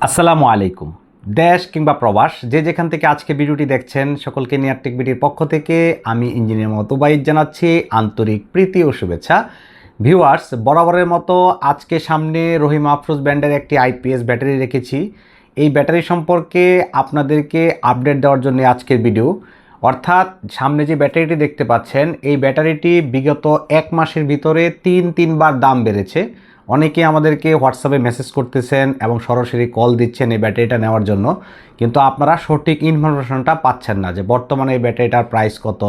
আসসালামু আলাইকুম। দেশ কিংবা প্রবাস যে যেখান থেকে আজকে ভিডিওটি দেখছেন সকলকে নিয়ার টেক বিডির পক্ষ থেকে আমি ইঞ্জিনিয়ার মোতাবাইদ জানাচ্ছি আন্তরিক প্রীতি ও শুভেচ্ছা। ভিউয়ার্স, বরাবরের মতো আজকে সামনে রহিম আফরোজ ব্র্যান্ডের একটি আইপিএস ব্যাটারি রেখেছি। এই ব্যাটারি সম্পর্কে আপনাদেরকে আপডেট দেওয়ার জন্য আজকের ভিডিও। অর্থাৎ সামনে যে ব্যাটারিটি দেখতে পাচ্ছেন এই ব্যাটারিটি বিগত এক মাসের ভিতরে তিনবার দাম বেড়েছে। অনেকে আমাদেরকে হোয়াটসঅ্যাপে মেসেজ করতেছেন এবং সরাসরি কল দিচ্ছেন এই ব্যাটারিটা নেওয়ার জন্য, কিন্তু আপনারা সঠিক ইনফরমেশনটা পাচ্ছেন না যে বর্তমানে এই ব্যাটারিটার প্রাইস কত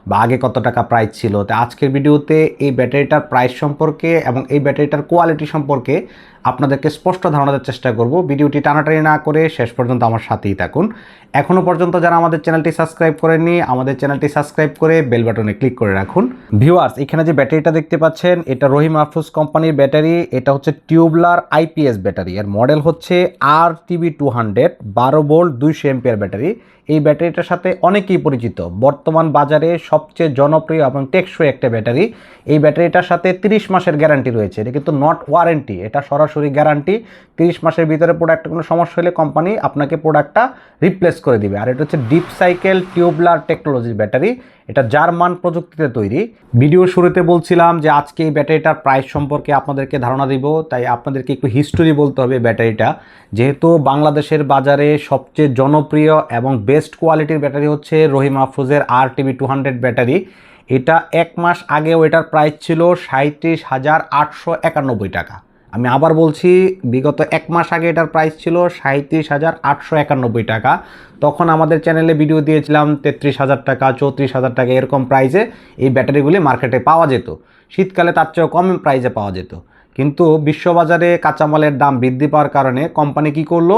বা আগে কত টাকা প্রাইস ছিল। তো আজকের ভিডিওতে এই ব্যাটারিটার প্রাইস সম্পর্কে এবং এই ব্যাটারিটার কোয়ালিটি সম্পর্কে আপনাদেরকে স্পষ্ট ধারণা দেওয়ার চেষ্টা করব। ভিডিওটি টানাটানি না করে শেষ পর্যন্ত আমার সাথেই থাকুন। এখনও পর্যন্ত যারা আমাদের চ্যানেলটি সাবস্ক্রাইব করেননি আমাদের চ্যানেলটি সাবস্ক্রাইব করে বেল বাটনে ক্লিক করে রাখুন। ভিউয়ার্স, এখানে যে ব্যাটারিটা দেখতে পাচ্ছেন এটা রহিম আফরোজ কোম্পানির ব্যাটারি। এটা হচ্ছে টিউবলার আইপিএস ব্যাটারি। এর মডেল হচ্ছে RTB200 12 ভোল্ট 200 এম্পিয়ার ব্যাটারি। এই ব্যাটারিটার সাথে অনেকেই পরিচিত, বর্তমান বাজারে সবচেয়ে জনপ্রিয় এবং টেকসই একটা ব্যাটারি। এই ব্যাটারিটার সাথে 30 মাসের গ্যারান্টি রয়েছে। এটা কিন্তু নট ওয়ারেন্টি, এটা সরাসরি গ্যারান্টি। 30 মাসের ভিতরে প্রোডাক্টে কোনো সমস্যা হলে কোম্পানি আপনাকে প্রোডাক্টটা রিপ্লেস করে দিবে। আর এটা হচ্ছে ডিপ সাইকেল টিউবলার টেকনোলজির ব্যাটারি। এটা জার্মান প্রযুক্তিতে তৈরি। ভিডিও শুরুতে বলছিলাম যে আজকে এই ব্যাটারিটার প্রাইস সম্পর্কে আপনাদেরকে ধারণা দিব, তাই আপনাদেরকে একটু হিস্টোরি বলতে হবে ব্যাটারিটা। যেহেতু বাংলাদেশের বাজারে সবচেয়ে জনপ্রিয় এবং বেস্ট কোয়ালিটির ব্যাটারি হচ্ছে রহিম আফরোজের RTB200 ব্যাটারি। এটা এক মাস আগেও এটার প্রাইস ছিল 37,891 টাকা। আমি আবার বলছি, বিগত এক মাস আগে এটার প্রাইস ছিল 37,891 টাকা। তখন আমাদের চ্যানেলে ভিডিও দিয়েছিলাম 33,000 টাকা, 34,000 টাকা এরকম প্রাইসে এই ব্যাটারিগুলি মার্কেটে পাওয়া যেত। শীতকালে তার চেয়েও কম প্রাইসে পাওয়া যেত। কিন্তু বিশ্ববাজারে কাঁচামালের দাম বৃদ্ধি পাওয়ার কারণে কোম্পানি কী করলো,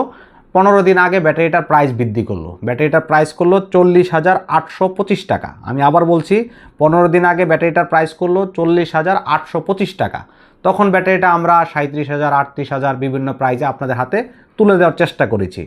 15 দিন আগে ব্যাটারিটার প্রাইস বৃদ্ধি করলো। ব্যাটারিটার প্রাইস করলো 40,825 টাকা। আমি আবার বলছি, 15 দিন আগে ব্যাটারিটার প্রাইস করলো 40,825 টাকা। তখন ব্যাটারিটা আমরা 37,000, 38,000 বিভিন্ন প্রাইসে আপনাদের হাতে তুলে দেওয়ার চেষ্টা করেছি।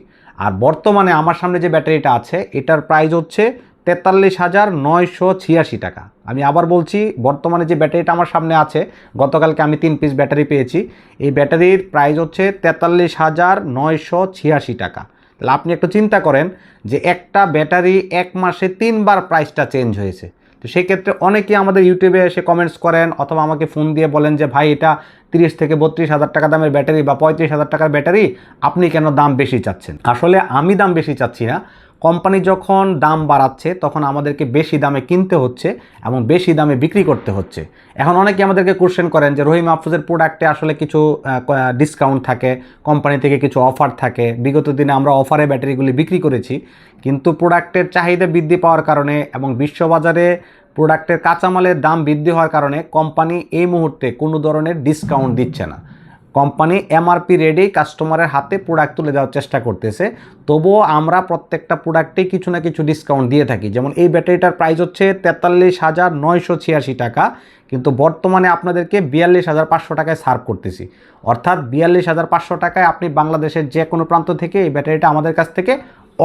আর বর্তমানে আমার সামনে যে ব্যাটারিটা আছে এটার প্রাইস হচ্ছে 43,986 টাকা। আমি আবার বলছি, বর্তমানে যে ব্যাটারিটা আমার সামনে আছে, গতকালকে আমি 3 পিস ব্যাটারি পেয়েছি, এই ব্যাটারির প্রাইস হচ্ছে 43,986 টাকা। তাহলে আপনি একটু চিন্তা করেন যে একটা ব্যাটারি এক মাসে 3বার প্রাইসটা চেঞ্জ হয়েছে। তো সেক্ষেত্রে অনেকেই আমাদের ইউটিউবে এসে কমেন্টস করেন অথবা আমাকে ফোন দিয়ে বলেন যে ভাই এটা 30 থেকে 32,000 টাকা দামের ব্যাটারি বা 35,000 টাকার ব্যাটারি, আপনি কেন দাম বেশি চাচ্ছেন? আসলে আমি দাম বেশি চাচ্ছি না, কোম্পানি যখন দাম বাড়াচ্ছে তখন আমাদেরকে বেশি দামে কিনতে হচ্ছে এবং বেশি দামে বিক্রি করতে হচ্ছে। এখন অনেকে আমাদেরকে কোশ্চেন করেন যে রহিম আফরোজের প্রোডাক্টে আসলে কিছু ডিসকাউন্ট থাকে, কোম্পানি থেকে কিছু অফার থাকে। বিগত দিনে আমরা অফারে ব্যাটারিগুলি বিক্রি করেছি, কিন্তু প্রোডাক্টের চাহিদা বৃদ্ধি পাওয়ার কারণে এবং বিশ্ববাজারে প্রোডাক্টের কাঁচামালের দাম বৃদ্ধি হওয়ার কারণে কোম্পানি এই মুহূর্তে কোনো ধরনের ডিসকাউন্ট দিচ্ছে না। কোম্পানি এমআরপি রেটেই কাস্টমারের হাতে প্রোডাক্ট তুলে দেওয়ার চেষ্টা করতেছে। তবুও আমরা প্রত্যেকটা প্রোডাক্টেই কিছু না কিছু ডিসকাউন্ট দিয়ে থাকি। যেমন এই ব্যাটারিটার প্রাইস হচ্ছে 43,986 টাকা, কিন্তু বর্তমানে আপনাদেরকে 42,500 টাকায় সার্ভ করতেছি। অর্থাৎ 42,500 টাকায় আপনি বাংলাদেশের যে কোনো প্রান্ত থেকে এই ব্যাটারিটা আমাদের কাছ থেকে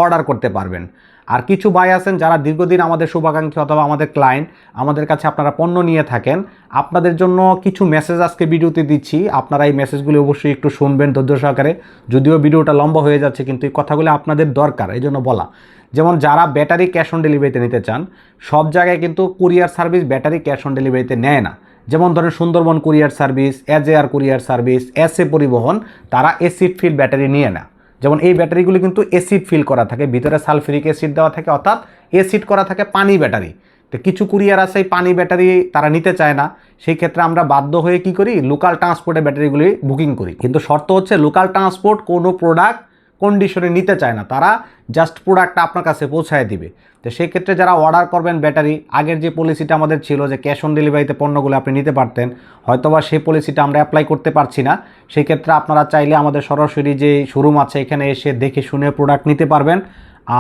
অর্ডার করতে পারবেন। আর কিছু ভাই আছেন যারা দীর্ঘদিন আমাদের শুভাকাঙ্ক্ষী অথবা আমাদের ক্লায়েন্ট, আমাদের কাছে আপনারা পণ্য নিয়ে থাকেন, আপনাদের জন্য কিছু মেসেজ আজকে ভিডিওতে দিচ্ছি। আপনারা এই মেসেজগুলি অবশ্যই একটু শুনবেন ধৈর্য সহকারে। যদিও ভিডিওটা লম্বা হয়ে যাচ্ছে, কিন্তু এই কথাগুলো আপনাদের দরকার, এই জন্য বলা। যেমন যারা ব্যাটারি ক্যাশ অন ডেলিভারিতে নিতে চান, সব জায়গায় কিন্তু courier service battery cash on ডেলিভারিতে নেয় না। যেমন ধরেন Sundarban courier service, এজেআর courier service, SA পরিবহন, তারা এসিড ফিল ব্যাটারি নিয়ে না। যেমন এই ব্যাটারিগুলি কিন্তু অ্যাসিড ফিল করা থাকে, ভিতরে সালফিউরিক অ্যাসিড দেওয়া থাকে, অর্থাৎ অ্যাসিড করা থাকে পানি ব্যাটারি। তো কিছু কুরিয়ার আছে এই পানি ব্যাটারি তারা নিতে চায় না। সেই ক্ষেত্রে আমরা বাধ্য হয়ে কি করি, লোকাল ট্রান্সপোর্টে ব্যাটারিগুলি বুকিং করি। কিন্তু শর্ত হচ্ছে লোকাল ট্রান্সপোর্ট কোনো প্রোডাক্ট কন্ডিশনে নিতে চায় না, তারা জাস্ট প্রোডাক্টটা আপনার কাছে পৌঁছায় দিবে। তো সেই ক্ষেত্রে যারা অর্ডার করবেন ব্যাটারি, আগের যে পলিসিটা আমাদের ছিল যে ক্যাশ অন ডেলিভারিতে পণ্যগুলো আপনি নিতে পারতেন, হয়তোবা সেই পলিসিটা আমরা অ্যাপ্লাই করতে পারছি না। সেই ক্ষেত্রে আপনারা চাইলে আমাদের সরাসরি যে শোরুম আছে এখানে এসে দেখে শুনে প্রোডাক্ট নিতে পারবেন।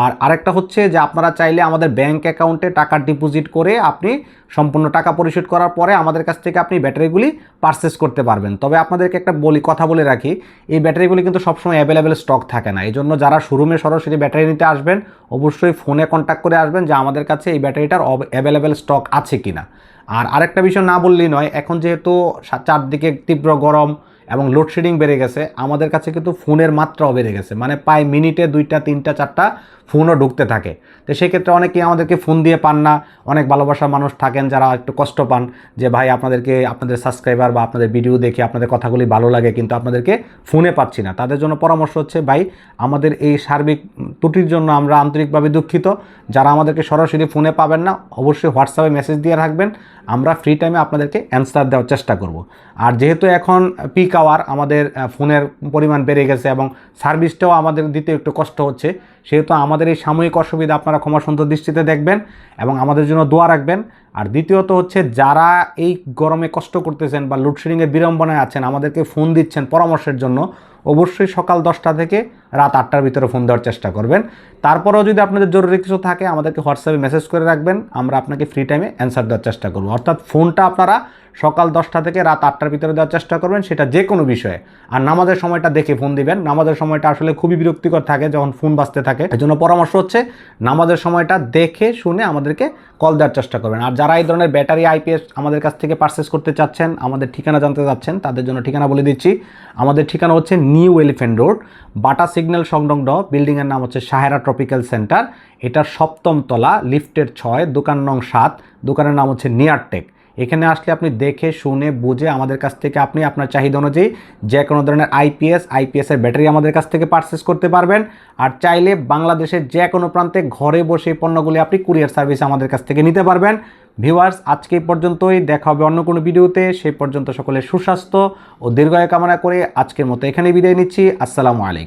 আর আরেকটা হচ্ছে যে আপনারা চাইলে আমাদের ব্যাংক অ্যাকাউন্টে টাকা ডিপোজিট করে আপনি সম্পূর্ণ টাকা পরিশোধ করার পরে আমাদের কাছ থেকে আপনি ব্যাটারিগুলি পারচেস করতে পারবেন। তবে আপনাদেরকে একটা কথা বলে রাখি, এই ব্যাটারিগুলি কিন্তু সবসময় অ্যাভেলেবেল স্টক থাকে না। এই জন্য যারা শোরুমে সরাসরি ব্যাটারি নিতে আসবেন অবশ্যই ফোনে কন্ট্যাক্ট করে আসবেন যে আমাদের কাছে এই ব্যাটারিটার অ্যাভেলেবেল স্টক আছে কিনা। আর আরেকটা বিষয় না বললেই নয়, এখন যেহেতু চারদিকে তীব্র গরম এবং লোডশেডিং বেড়ে গেছে, আমাদের কাছে কিন্তু ফোনের মাত্রাও বেড়ে গেছে, মানে প্রায় মিনিটে 2টা 3টা 4টা ফোনও ঢুকতে থাকে। তো সেক্ষেত্রে অনেকেই আমাদেরকে ফোন দিয়ে পান না, অনেক ভালোবাসার মানুষ থাকেন যারা একটু কষ্ট পান যে ভাই আপনাদেরকে আপনাদের সাবস্ক্রাইবার বা আপনাদের ভিডিও দেখে আপনাদের কথাগুলি ভালো লাগে কিন্তু আপনাদেরকে ফোনে পাচ্ছি না। তাদের জন্য পরামর্শ হচ্ছে ভাই আমাদের এই সার্বিক ত্রুটির জন্য আমরা আন্তরিকভাবে দুঃখিত। যারা আমাদেরকে সরাসরি ফোনে পাবেন না অবশ্যই হোয়াটসঅ্যাপে মেসেজ দিয়ে রাখবেন, আমরা ফ্রি টাইমে আপনাদেরকে অ্যান্সার দেওয়ার চেষ্টা করব। আর যেহেতু এখন পিক আওয়ার, আমাদের ফোনের পরিমাণ বেড়ে গেছে এবং সার্ভিসটাও আমাদের দিতে একটু কষ্ট হচ্ছে, সেহেতু আমাদের এই সাময়িক অসুবিধা আপনারা ক্ষমা সুন্দর দৃষ্টিতে দেখবেন এবং আমাদের জন্য দোয়া রাখবেন। আর দ্বিতীয়ত হচ্ছে যারা এই গরমে কষ্ট করতেছেন বা লোডশেডিংয়ের বিড়ম্বনায় আছেন, আমাদেরকে ফোন দিচ্ছেন পরামর্শের জন্য, অবশ্যই সকাল 10টা থেকে রাত 8টার ভিতরে ফোন দেওয়ার চেষ্টা করবেন। তারপরেও যদি আপনাদের জরুরি কিছু থাকে আমাদেরকে হোয়াটসঅ্যাপে মেসেজ করে রাখবেন, আমরা আপনাকে ফ্রি টাইমে অ্যান্সার দেওয়ার চেষ্টা করব। অর্থাৎ ফোনটা আপনারা সকাল 10টা থেকে রাত 8টার ভিতরে দেওয়ার চেষ্টা করবেন, সেটা যে কোনো বিষয়ে। আর নামাজের সময়টা দেখে ফোন দিবেন, নামাজের সময়টা আসলে খুবই বিরক্তিকর থাকে যখন ফোন বাজতে থাকে। এই জন্য পরামর্শ হচ্ছে নামাজের সময়টা দেখে শুনে আমাদেরকে কল দেওয়ার চেষ্টা করবেন। আর যারা এই ধরনের ব্যাটারি আইপিএস আমাদের কাছ থেকে পারচেস করতে চাচ্ছেন, আমাদের ঠিকানা জানতে চাচ্ছেন, তাদের জন্য ঠিকানা বলে দিচ্ছি। আমাদের ঠিকানা হচ্ছে নিউ এলিফ্যান্ট রোড, বাটা সিগন্যাল সংলগ্ন বিল্ডিংয়ের নাম হচ্ছে সাহেরা ট্রপিক্যাল সেন্টার। এটার 7ম তলা, লিফটের 6, দোকান নং 7, দোকানের নাম হচ্ছে নিয়ারটেক। এখানে আসলে আপনি দেখে শুনে বুঝে আমাদের কাছ থেকে আপনি আপনার চাহিদা অনুযায়ী যে কোনো ধরনের আইপিএসের ব্যাটারি আমাদের কাছ থেকে পারচেস করতে পারবেন। আর চাইলে বাংলাদেশের যে কোনো প্রান্তে ঘরে বসে পণ্যগুলি আপনি কুরিয়ার সার্ভিস আমাদের কাছ থেকে নিতে পারবেন। ভিউয়ার্স, আজকে এই পর্যন্তই, দেখা হবে অন্য কোনো ভিডিওতে। সেই পর্যন্ত সকলের সুস্বাস্থ্য ও দীর্ঘায়ু কামনা করে আজকের মতো এখানেই বিদায় নিচ্ছি। আসসালামু আলাইকুম।